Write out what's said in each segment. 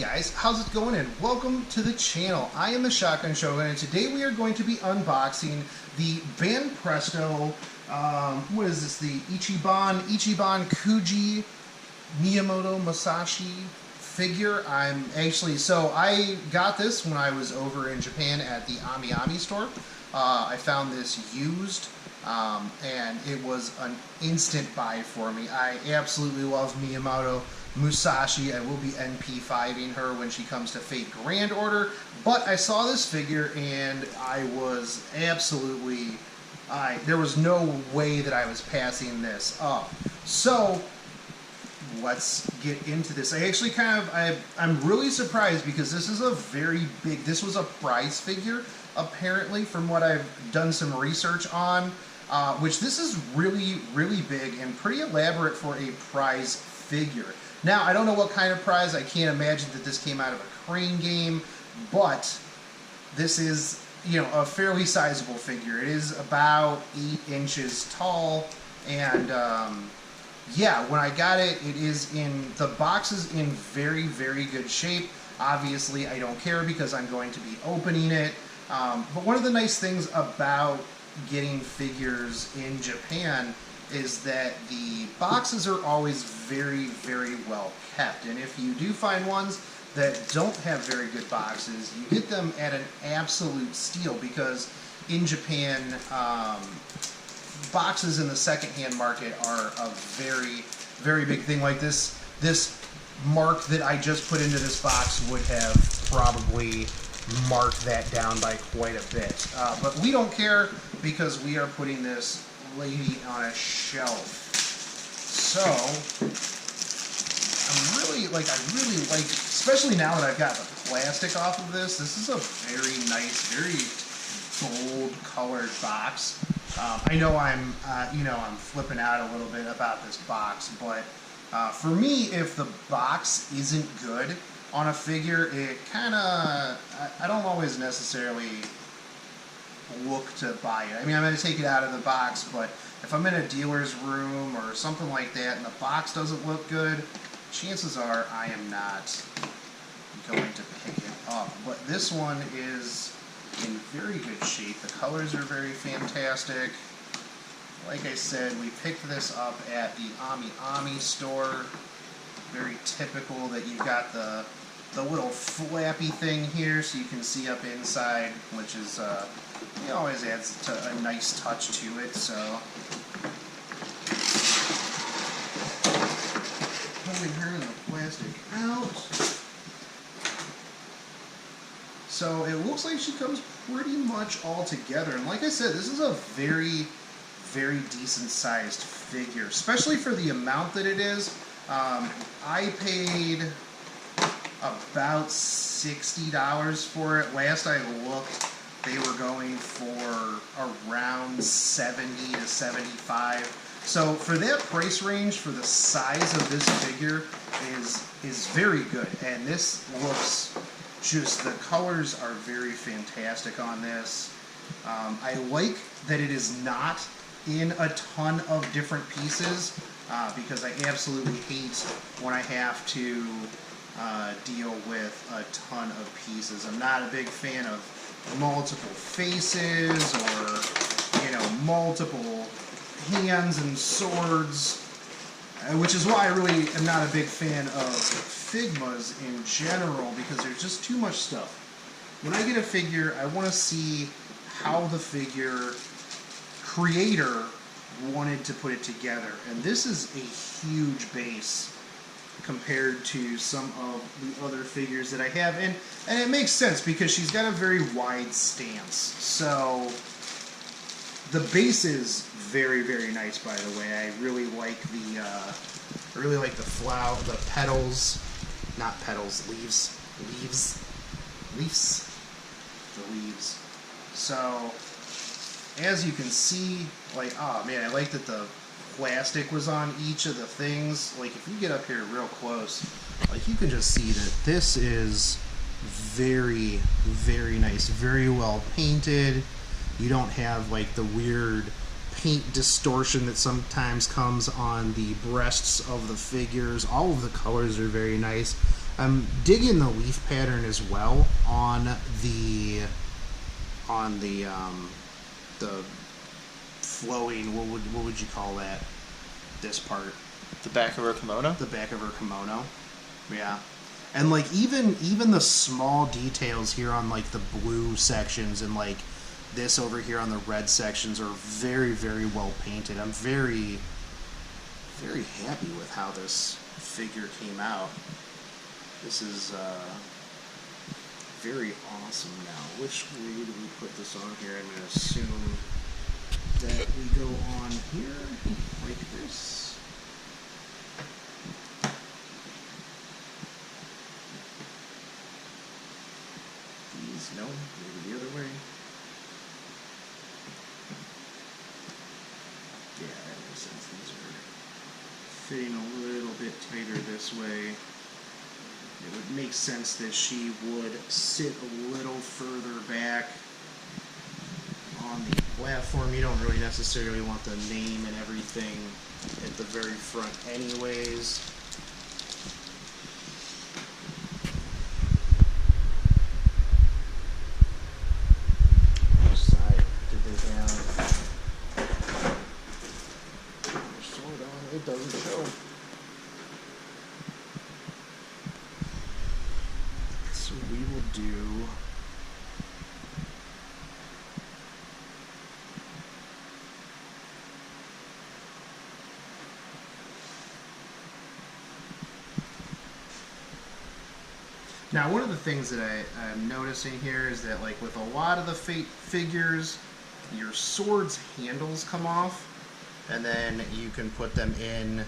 guys, how's it going, and welcome to the channel. I am the Shotgun Shogun, and today we are going to be unboxing the Banpresto, what is this, the Ichiban Kuji Miyamoto Musashi figure. So I got this when I was over in Japan at the Ami store. I found this used, and it was an instant buy for me. I absolutely love Miyamoto Musashi. I will be NP5ing her when she comes to Fate Grand Order, but I saw this figure and I was absolutely, there was no way that I was passing this up. So let's get into this. I'm really surprised because this is a very big, this was a prize figure apparently, from what I've done some research on, which this is really, really big and pretty elaborate for a prize figure. Now, I don't know what kind of prize. I can't imagine that this came out of a crane game, but this is, you know, a fairly sizable figure. It is about 8 inches tall, and yeah, when I got it, the box is in very, very good shape. Obviously, I don't care because I'm going to be opening it. But one of the nice things about getting figures in Japan is that the boxes are always very, very well kept. And if you do find ones that don't have very good boxes, you get them at an absolute steal, because in Japan, boxes in the secondhand market are a very, very big thing. Like this mark that I just put into this box would have probably marked that down by quite a bit. But we don't care because we are putting this lady on a shelf. So I really like, especially now that I've got the plastic off of this. This is a very nice, very bold colored box. I know I'm flipping out a little bit about this box, but for me, if the box isn't good on a figure, it kind of, I don't always necessarily look to buy it. I mean, I'm going to take it out of the box, but if I'm in a dealer's room or something like that and the box doesn't look good, chances are I am not going to pick it up. But this one is in very good shape. The colors are very fantastic. Like I said, we picked this up at the Ami store. Very typical that you've got the little flappy thing here so you can see up inside, which is it always adds a nice touch to it. So pulling her in the plastic out. So it looks like she comes pretty much all together, and like I said, this is a very, very decent sized figure, especially for the amount that it is. I paid about $60 for it. Last I looked, they were going for around $70 to $75. So for that price range, for the size of this figure, is very good. And this looks just, the colors are very fantastic on this. I like that it is not in a ton of different pieces, because I absolutely hate when I have to deal with a ton of pieces. I'm not a big fan of multiple faces or, you know, multiple hands and swords, which is why I really am not a big fan of Figmas in general, because there's just too much stuff. When I get a figure, I want to see how the figure creator wanted to put it together, and this is a huge base compared to some of the other figures that I have, and it makes sense because she's got a very wide stance. So the base is very, very nice, by the way. I really like the flower, the petals, not petals, leaves, the leaves. So as you can see, like, oh man, I like that the plastic was on each of the things. Like, if you get up here real close, like, you can just see that this is very, very nice, very well painted. You don't have like the weird paint distortion that sometimes comes on the breasts of the figures. All of the colors are very nice. I'm digging the leaf pattern as well on the the flowing. What would you call that? This part. The back of her kimono. The back of her kimono. Yeah. And like even the small details here on like the blue sections and like this over here on the red sections are very, very well painted. I'm very, very happy with how this figure came out. This is very awesome now. Which way do we put this on here? I'm going to assume that we go on here like this. No, maybe the other way. Yeah, that makes sense. These are fitting a little bit tighter this way. It would make sense that she would sit a little further back on the platform. You don't really necessarily want the name and everything at the very front anyways. It doesn't show. So we will do now one of the things that I'm noticing here is that like with a lot of the figures, your sword's handles come off. And then you can put them in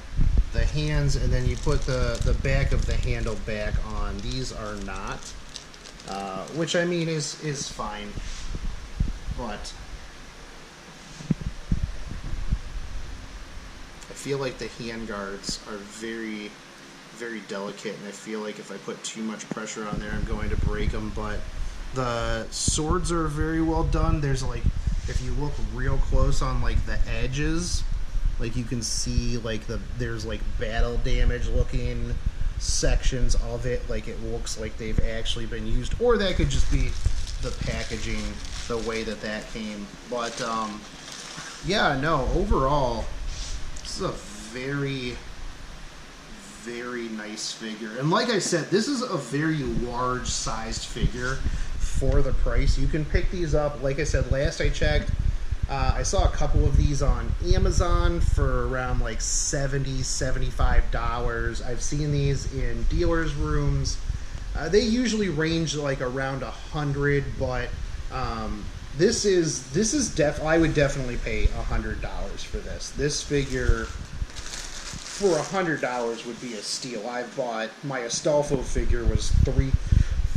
the hands, and then you put the back of the handle back on. These are not, which I mean is fine, but I feel like the hand guards are very, very delicate, and I feel like if I put too much pressure on there, I'm going to break them. But the swords are very well done. There's like, if you look real close on like the edges, like you can see like there's like battle damage looking sections of it. Like it looks like they've actually been used, or that could just be the packaging, the way that came. But yeah, no, overall this is a very, very nice figure. And like I said, this is a very large sized figure for the price. You can pick these up. Like I said, last I checked, I saw a couple of these on Amazon for around like $70, $75. I've seen these in dealers' rooms. They usually range like around $100, but this is I would definitely pay $100 for this. This figure for $100 would be a steal. I bought my Astolfo figure was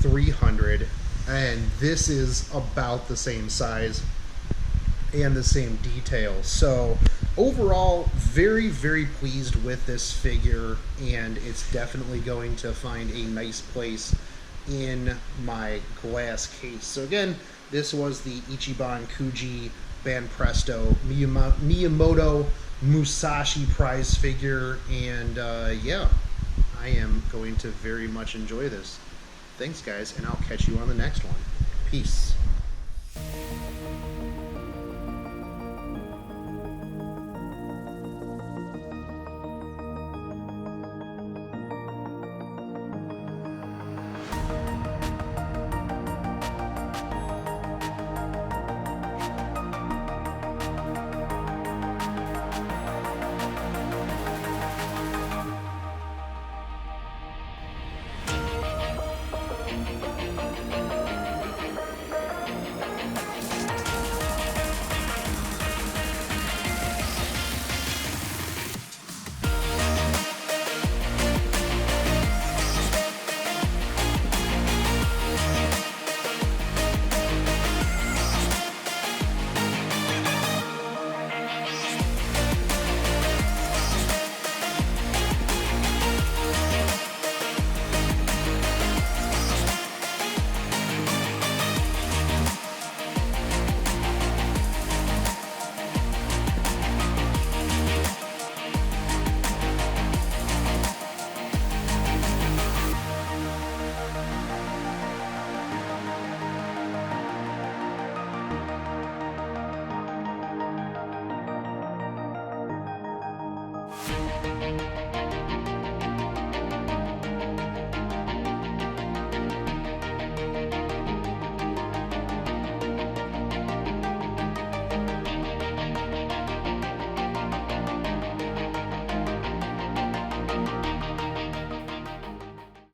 $300, and this is about the same size and the same detail. So overall, very, very pleased with this figure, and it's definitely going to find a nice place in my glass case. So again, this was the Ichiban Kuji Banpresto Miyamoto Musashi prize figure, and yeah, I am going to very much enjoy this. Thanks guys, and I'll catch you on the next one. Peace.